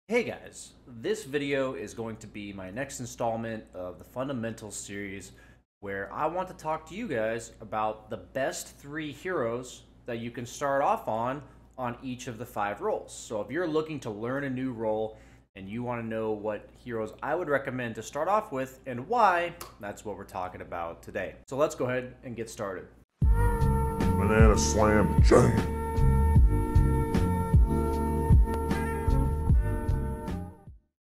Hey guys, this video is going to be my next installment of the Fundamentals series where I want to talk to you guys about the best 3 heroes that you can start off on each of the 5 roles. So if you're looking to learn a new role and you want to know what heroes I would recommend to start off with and why, that's what we're talking about today. So let's go ahead and get started. Banana slam jam.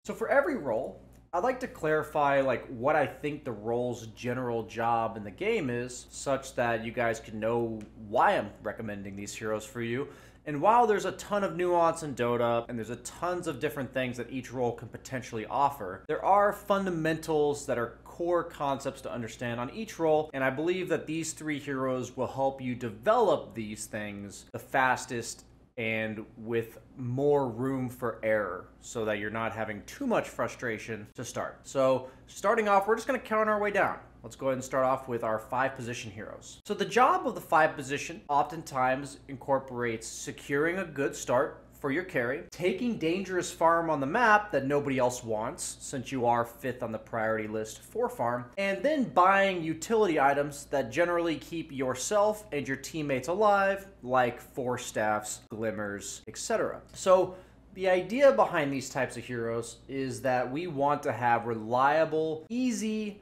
So for every role, I'd like to clarify what I think the role's general job in the game is, such that you guys can know why I'm recommending these heroes for you. And while there's a ton of nuance in Dota, and there's a tons of different things that each role can potentially offer, there are fundamentals that are core concepts to understand on each role, and I believe that these 3 heroes will help you develop these things the fastest and with more room for error so that you're not having too much frustration to start. So starting off, we're just going to count our way down. Let's go ahead and start off with our 5 position heroes. So the job of the 5 position oftentimes incorporates securing a good start for your carry, taking dangerous farm on the map that nobody else wants since you are 5th on the priority list for farm, and then buying utility items that generally keep yourself and your teammates alive, like Force Staffs, Glimmers, etc. So the idea behind these types of heroes is that we want to have reliable, easy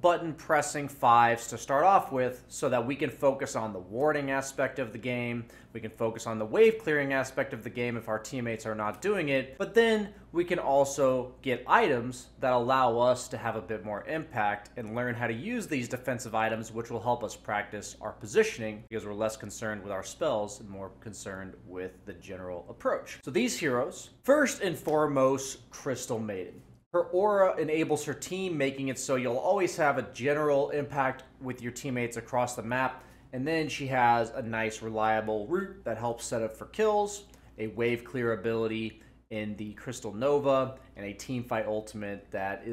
button pressing 5s to start off with so that we can focus on the warding aspect of the game, we can focus on the wave clearing aspect of the game if our teammates are not doing it, but then we can also get items that allow us to have a bit more impact and learn how to use these defensive items, which will help us practice our positioning because we're less concerned with our spells and more concerned with the general approach. So these heroes, first and foremost, Crystal Maiden. Her aura enables her team, making it so you'll always have a general impact with your teammates across the map. And then she has a nice, reliable route that helps set up for kills, a wave clear ability in the Crystal Nova, and a teamfight ultimate that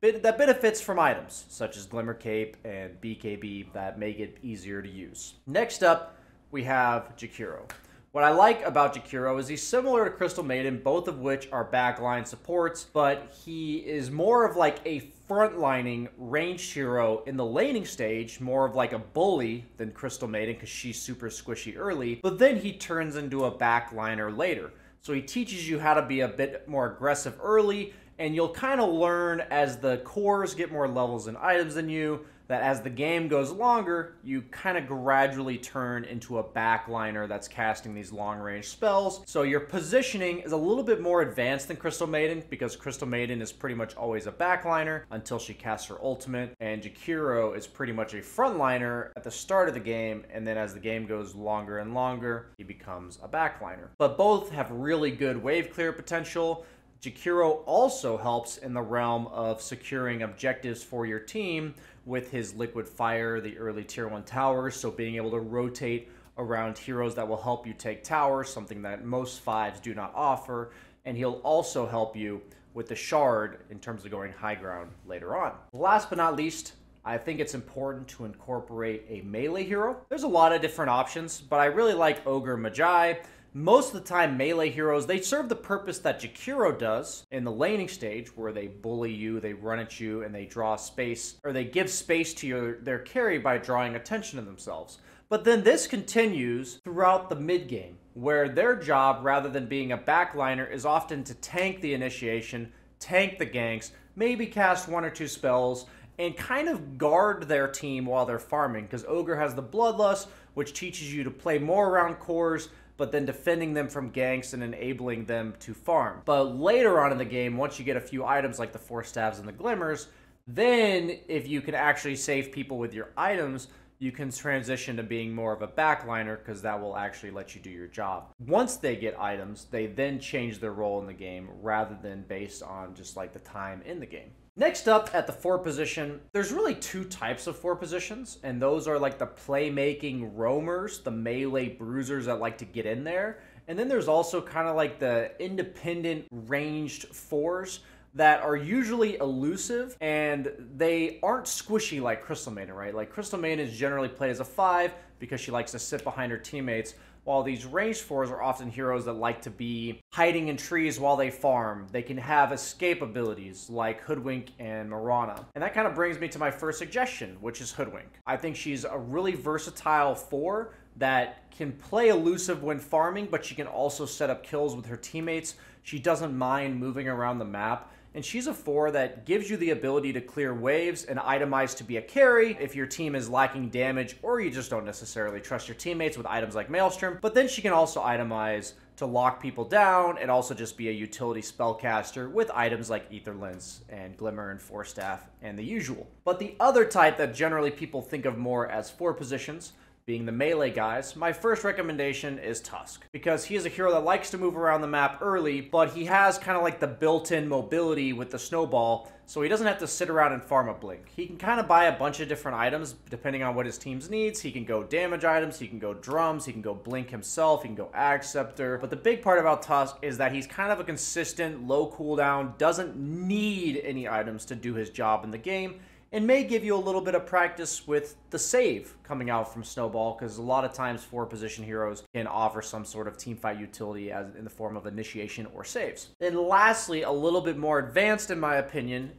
benefits from items such as Glimmer Cape and BKB that make it easier to use. Next up, we have Jakero. What I like about Jakero is he's similar to Crystal Maiden, both of which are backline supports, but he is more of like a frontlining ranged hero in the laning stage, more of like a bully than Crystal Maiden because she's super squishy early, but then he turns into a backliner later. So he teaches you how to be a bit more aggressive early, and you'll kind of learn as the cores get more levels and items than you, that as the game goes longer, you kind of gradually turn into a backliner that's casting these long-range spells. So your positioning is a little bit more advanced than Crystal Maiden because Crystal Maiden is pretty much always a backliner until she casts her ultimate, and Jakero is pretty much a frontliner at the start of the game, and then as the game goes longer and longer, he becomes a backliner. But both have really good wave clear potential. Jakero also helps in the realm of securing objectives for your team with his liquid fire, the early tier 1 towers, so being able to rotate around heroes that will help you take towers, something that most 5s do not offer, and he'll also help you with the shard in terms of going high ground later on. Last but not least, I think it's important to incorporate a melee hero. There's a lot of different options, but I really like Ogre Magi. Most of the time, melee heroes, they serve the purpose that Jakero does in the laning stage, where they bully you, they run at you, and they draw space, or they give space to their carry by drawing attention to themselves. But then this continues throughout the mid game, where their job, rather than being a backliner, is often to tank the initiation, tank the ganks, maybe cast 1 or 2 spells, and kind of guard their team while they're farming, because Ogre has the Bloodlust, which teaches you to play more around cores, but then defending them from ganks and enabling them to farm. But later on in the game, once you get a few items like the Force Staffs and the Glimmers, then if you can actually save people with your items, you can transition to being more of a backliner because that will actually let you do your job. Once they get items, they then change their role in the game rather than based on just like the time in the game. Next up at the 4 position, there's really 2 types of 4 positions, and those are like the playmaking roamers, the melee bruisers that like to get in there, and then there's also kind of like the independent ranged 4s that are usually elusive, and they aren't squishy like Crystal Maiden, right? Like Crystal Maiden is generally played as a 5 because she likes to sit behind her teammates, while these ranged fours are often heroes that like to be hiding in trees while they farm. They can have escape abilities like Hoodwink and Marana. And that kind of brings me to my first suggestion, which is Hoodwink. I think she's a really versatile four that can play elusive when farming, but she can also set up kills with her teammates. She doesn't mind moving around the map. And she's a 4 that gives you the ability to clear waves and itemize to be a carry if your team is lacking damage or you just don't necessarily trust your teammates with items like Maelstrom. But then she can also itemize to lock people down and also just be a utility spellcaster with items like Ether Lens and Glimmer and Force Staff and the usual. But the other type that generally people think of more as 4 positions, being the melee guys, my first recommendation is Tusk, because he is a hero that likes to move around the map early, but he has kind of like the built-in mobility with the snowball, so he doesn't have to sit around and farm a blink. He can kind of buy a bunch of different items depending on what his team's needs. He can go damage items, he can go drums, he can go blink himself, he can go Ag Scepter. But the big part about Tusk is that he's kind of a consistent, low cooldown, doesn't need any items to do his job in the game, and may give you a little bit of practice with the save coming out from Snowball, because a lot of times 4 position heroes can offer some sort of teamfight utility as in the form of initiation or saves. Then lastly, a little bit more advanced in my opinion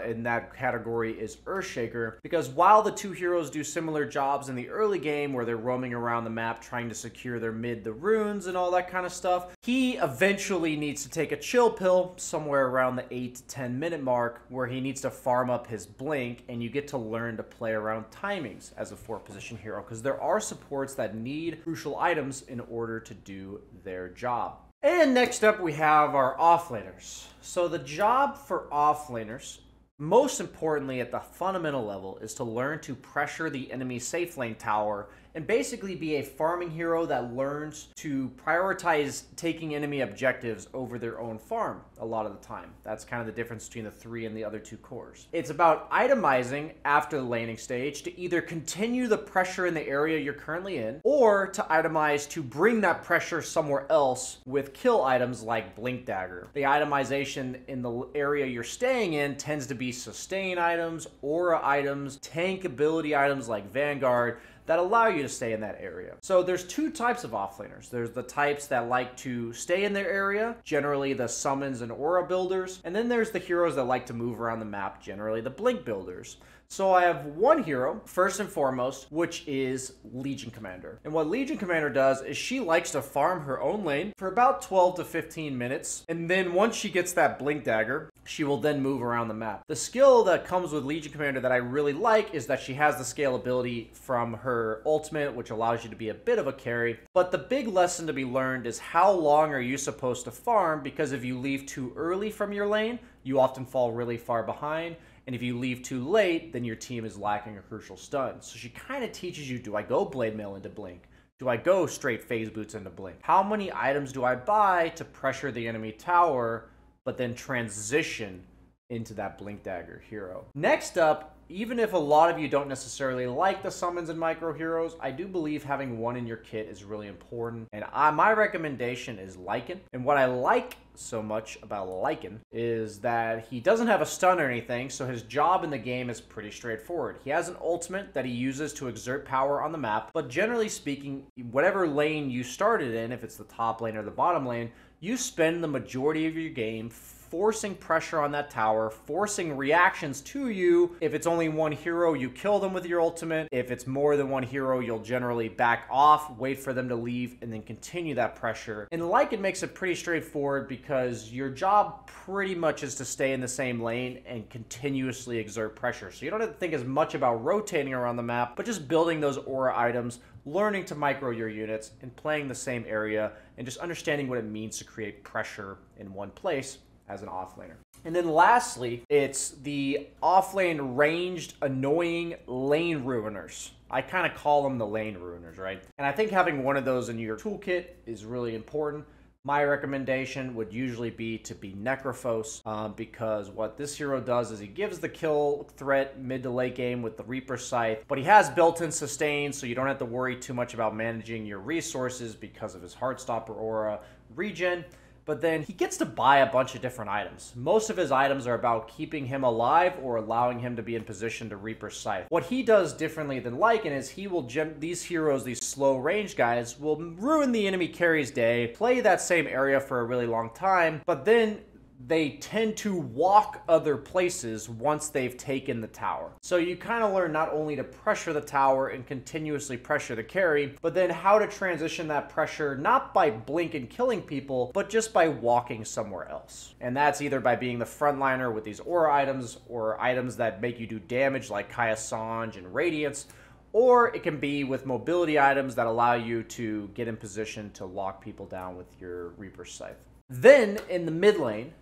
in that category is Earthshaker, because while the 2 heroes do similar jobs in the early game where they're roaming around the map trying to secure their mid, the runes and all that kind of stuff, he eventually needs to take a chill pill somewhere around the 8 to 10 minute mark where he needs to farm up his blink, and you get to learn to play around timings as a 4 position hero, because there are supports that need crucial items in order to do their job. And next up we have our offlaners. So the job for offlaners, most importantly at the fundamental level, is to learn to pressure the enemy safe lane tower and basically be a farming hero that learns to prioritize taking enemy objectives over their own farm a lot of the time. That's kind of the difference between the 3 and the other 2 cores. It's about itemizing after the laning stage to either continue the pressure in the area you're currently in, or to itemize to bring that pressure somewhere else with kill items like Blink Dagger. The itemization in the area you're staying in tends to be sustain items, aura items, tank ability items like Vanguard, that allow you to stay in that area. So there's 2 types of offlaners. There's the types that like to stay in their area, generally the summons and aura builders, and then there's the heroes that like to move around the map, generally the blink builders. So I have one hero, first and foremost, which is Legion Commander. And what Legion Commander does is she likes to farm her own lane for about 12 to 15 minutes. And then once she gets that Blink Dagger, she will then move around the map. The skill that comes with Legion Commander that I really like is that she has the scalability from her ultimate, which allows you to be a bit of a carry. But the big lesson to be learned is how long are you supposed to farm, because if you leave too early from your lane, you often fall really far behind. And if you leave too late, then your team is lacking a crucial stun. So she kind of teaches you, do I go Blade Mail into Blink? Do I go straight Phase Boots into Blink? How many items do I buy to pressure the enemy tower, but then transition into that Blink Dagger hero? Next up, even if a lot of you don't necessarily like the summons and micro heroes, I do believe having one in your kit is really important. And my recommendation is Lycan. And what I like so much about Lycan is that he doesn't have a stun or anything, so his job in the game is pretty straightforward. He has an ultimate that he uses to exert power on the map, but generally speaking, whatever lane you started in, if it's the top lane or the bottom lane, you spend the majority of your game forcing pressure on that tower, forcing reactions to you. If it's only one hero, you kill them with your ultimate. If it's more than one hero, you'll generally back off, wait for them to leave, and then continue that pressure. And Lycan makes it pretty straightforward because your job pretty much is to stay in the same lane and continuously exert pressure. So you don't have to think as much about rotating around the map, but just building those aura items, learning to micro your units, and playing the same area, and just understanding what it means to create pressure in one place as an offlaner. And then lastly, it's the offlane ranged annoying lane ruiners. I kind of call them the lane ruiners, right? And I think having one of those in your toolkit is really important. My recommendation would usually be to be Necrophos, because what this hero does is he gives the kill threat mid to late game with the Reaper Scythe, but he has built-in sustain, so you don't have to worry too much about managing your resources because of his Heartstopper aura regen. but then he gets to buy a bunch of different items. Most of his items are about keeping him alive or allowing him to be in position to Reaper Scythe. What he does differently than Lycan is he will these heroes, these slow range guys, will ruin the enemy carry's day, play that same area for a really long time, but then they tend to walk other places once they've taken the tower. So you kind of learn not only to pressure the tower and continuously pressure the carry, but then how to transition that pressure not by blink and killing people, but just by walking somewhere else. And that's either by being the frontliner with these aura items or items that make you do damage like Kaya Sange and Radiance, or it can be with mobility items that allow you to get in position to lock people down with your Reaper Scythe. Then in the mid lane,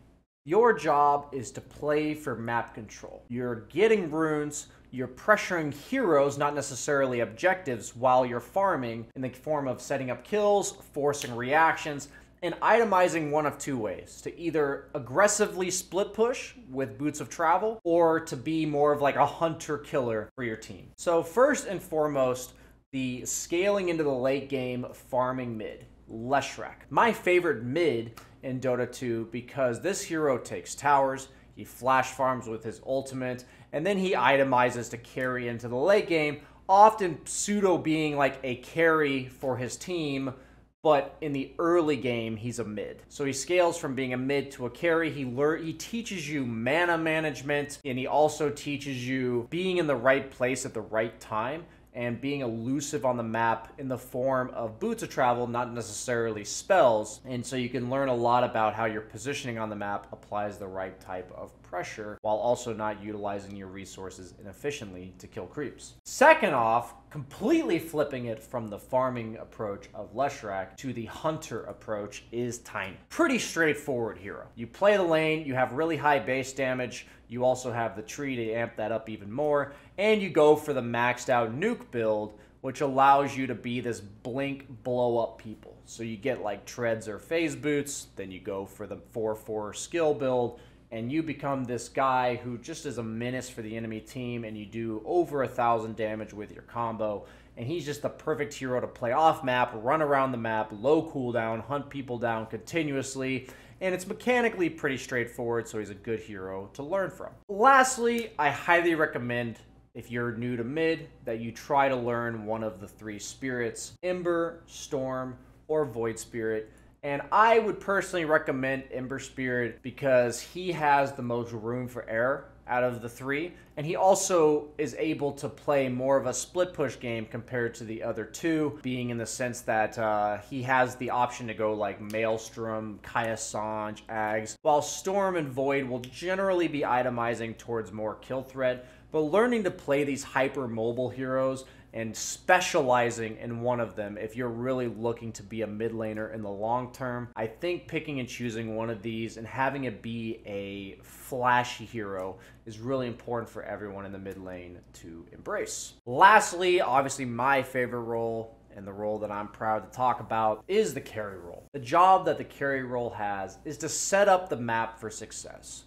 your job is to play for map control. You're getting runes, you're pressuring heroes, not necessarily objectives, while you're farming in the form of setting up kills, forcing reactions, and itemizing one of two ways. To either aggressively split push with Boots of Travel, or to be more of like a hunter-killer for your team. So first and foremost, the scaling into the late game farming mid. Leshrac. My favorite mid in Dota 2 because this hero takes towers, he flash farms with his ultimate, and then he itemizes to carry into the late game, often pseudo being like a carry for his team, but in the early game, he's a mid. So he scales from being a mid to a carry. He teaches you mana management, and he also teaches you being in the right place at the right time, and being elusive on the map in the form of Boots of Travel, not necessarily spells. And so you can learn a lot about how your positioning on the map applies the right type of pressure while also not utilizing your resources inefficiently to kill creeps. Second off, completely flipping it from the farming approach of Leshrac to the hunter approach is Tiny. Pretty straightforward hero. You play the lane, you have really high base damage, you also have the tree to amp that up even more, and you go for the maxed out nuke build, which allows you to be this blink blow up people. So you get like treads or phase boots, then you go for the 4/4 skill build, and you become this guy who just is a menace for the enemy team, and you do over 1,000 damage with your combo. And he's just the perfect hero to play off map, run around the map, low cooldown, hunt people down continuously. And it's mechanically pretty straightforward, so he's a good hero to learn from. Lastly, I highly recommend, if you're new to mid, that you try to learn one of the 3 spirits: Ember, Storm, or Void Spirit. And I would personally recommend Ember Spirit because he has the most room for error out of the 3, and he also is able to play more of a split push game compared to the other 2, being in the sense that he has the option to go like Maelstrom, Kaya Sange, Ags, while Storm and Void will generally be itemizing towards more kill threat. But learning to play these hyper mobile heroes and specializing in one of them, if you're really looking to be a mid laner in the long term, I think picking and choosing one of these and having it be a flashy hero is really important for everyone in the mid lane to embrace. Lastly, obviously my favorite role, and the role that I'm proud to talk about, is the carry role. The job that the carry role has is to set up the map for success.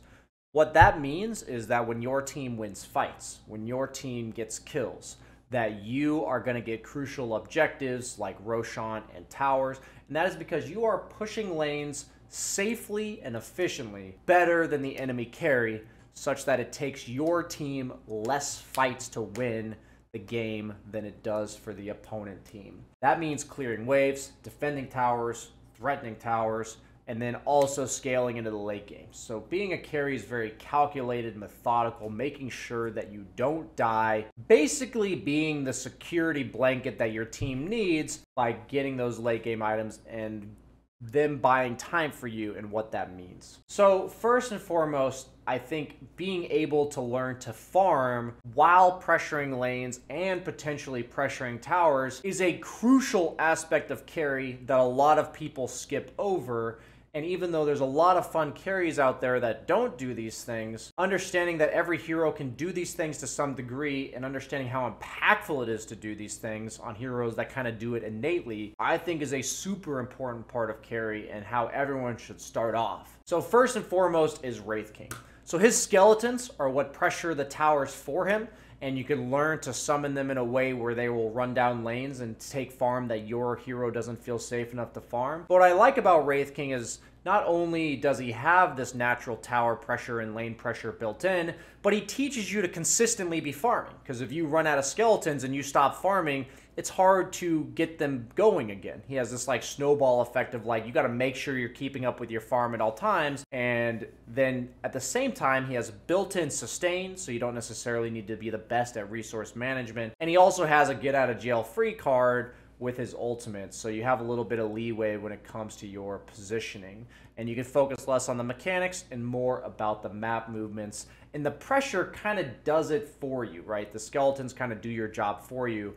What that means is that when your team wins fights, when your team gets kills, that you are going to get crucial objectives like Roshan and towers, and that is because you are pushing lanes safely and efficiently better than the enemy carry, such that it takes your team less fights to win the game than it does for the opponent team. That means clearing waves, defending towers, threatening towers, and then also scaling into the late game. So being a carry is very calculated, methodical, making sure that you don't die, basically being the security blanket that your team needs by getting those late game items and them buying time for you and what that means. So first and foremost, I think being able to learn to farm while pressuring lanes and potentially pressuring towers is a crucial aspect of carry that a lot of people skip over. And even though there's a lot of fun carries out there that don't do these things, understanding that every hero can do these things to some degree and understanding how impactful it is to do these things on heroes that kind of do it innately, I think is a super important part of carry and how everyone should start off. So first and foremost is Wraith King. So his skeletons are what pressure the towers for him, and you can learn to summon them in a way where they will run down lanes and take farm that your hero doesn't feel safe enough to farm. But what I like about Wraith King is not only does he have this natural tower pressure and lane pressure built in, but he teaches you to consistently be farming. Because if you run out of skeletons and you stop farming, it's hard to get them going again. He has this like snowball effect of like, you got to make sure you're keeping up with your farm at all times. And then at the same time, he has built-in sustain, so you don't necessarily need to be the best at resource management. And he also has a get out of jail free card with his ultimate, so you have a little bit of leeway when it comes to your positioning. And you can focus less on the mechanics and more about the map movements. And the pressure kind of does it for you, right? The skeletons kind of do your job for you.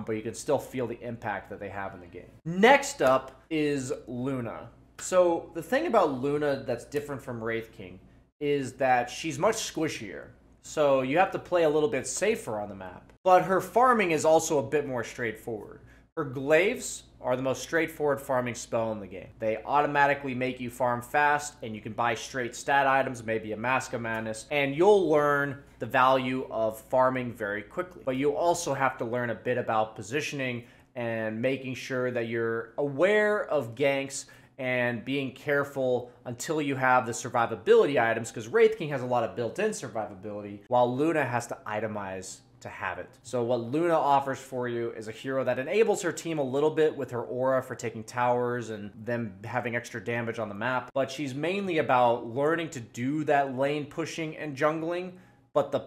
But you can still feel the impact that they have in the game. Next up is Luna. So the thing about Luna that's different from Wraith King is that she's much squishier. So you have to play a little bit safer on the map. But her farming is also a bit more straightforward. Her glaives are the most straightforward farming spell in the game. They automatically make you farm fast, and you can buy straight stat items, maybe a Mask of Madness, and you'll learn the value of farming very quickly. But you also have to learn a bit about positioning and making sure that you're aware of ganks and being careful until you have the survivability items, because Wraith King has a lot of built-in survivability, while Luna has to itemize to have it. So what Luna offers for you is a hero that enables her team a little bit with her aura for taking towers and them having extra damage on the map, but she's mainly about learning to do that lane pushing and jungling. But the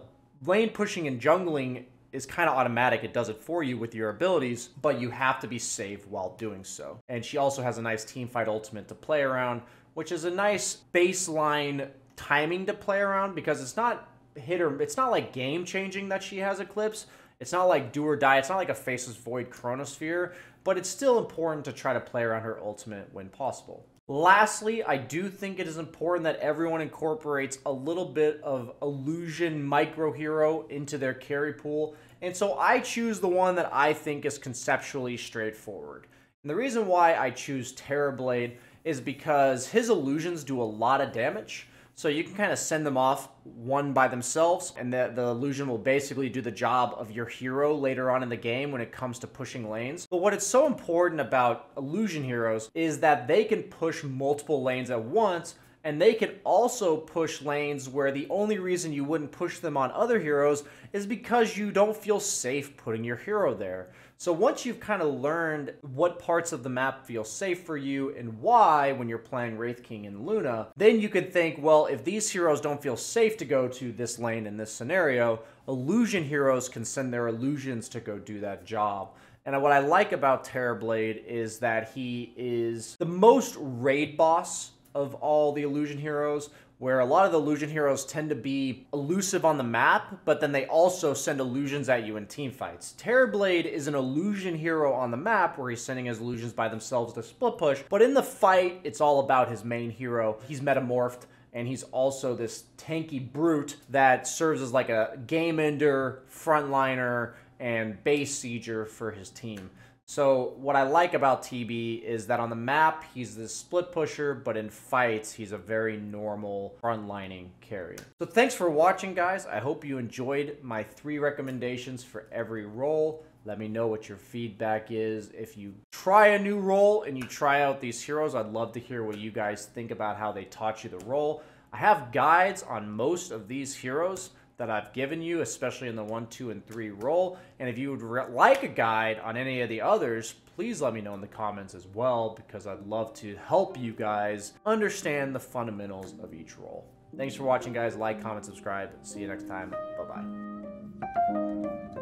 lane pushing and jungling is kind of automatic. It does it for you with your abilities, but you have to be safe while doing so. And she also has a nice teamfight ultimate to play around, which is a nice baseline timing to play around, because it's not it's not like game changing that she has Eclipse. It's not like do or die. It's not like a Faceless Void Chronosphere, but it's still important to try to play around her ultimate when possible. Lastly, I do think it is important that everyone incorporates a little bit of illusion micro hero into their carry pool. And so I choose the one that I think is conceptually straightforward. And the reason why I choose Terra Blade is because his illusions do a lot of damage. So you can kind of send them off one by themselves, and the illusion will basically do the job of your hero later on in the game when it comes to pushing lanes. But what is so important about illusion heroes is that they can push multiple lanes at once, and they can also push lanes where the only reason you wouldn't push them on other heroes is because you don't feel safe putting your hero there. So once you've kind of learned what parts of the map feel safe for you and why when you're playing Wraith King and Luna, then you can think, well, if these heroes don't feel safe to go to this lane in this scenario, illusion heroes can send their illusions to go do that job. And what I like about Terra Blade is that he is the most raid boss of all the illusion heroes, where a lot of the illusion heroes tend to be elusive on the map, but then they also send illusions at you in team fights. Terra Blade is an illusion hero on the map where he's sending his illusions by themselves to split push, but in the fight, it's all about his main hero. He's metamorphed, and he's also this tanky brute that serves as like a game ender, frontliner, and base sieger for his team. So what I like about TB is that on the map, he's this split pusher, but in fights, he's a very normal frontlining carry. So thanks for watching, guys. I hope you enjoyed my 3 recommendations for every role. Let me know what your feedback is. If you try a new role and you try out these heroes, I'd love to hear what you guys think about how they taught you the role. I have guides on most of these heroes that I've given you, especially in the 1, 2, and 3 role. And if you would like a guide on any of the others, please let me know in the comments as well, because I'd love to help you guys understand the fundamentals of each role. Thanks for watching, guys. Like, comment, subscribe. See you next time. Bye-bye.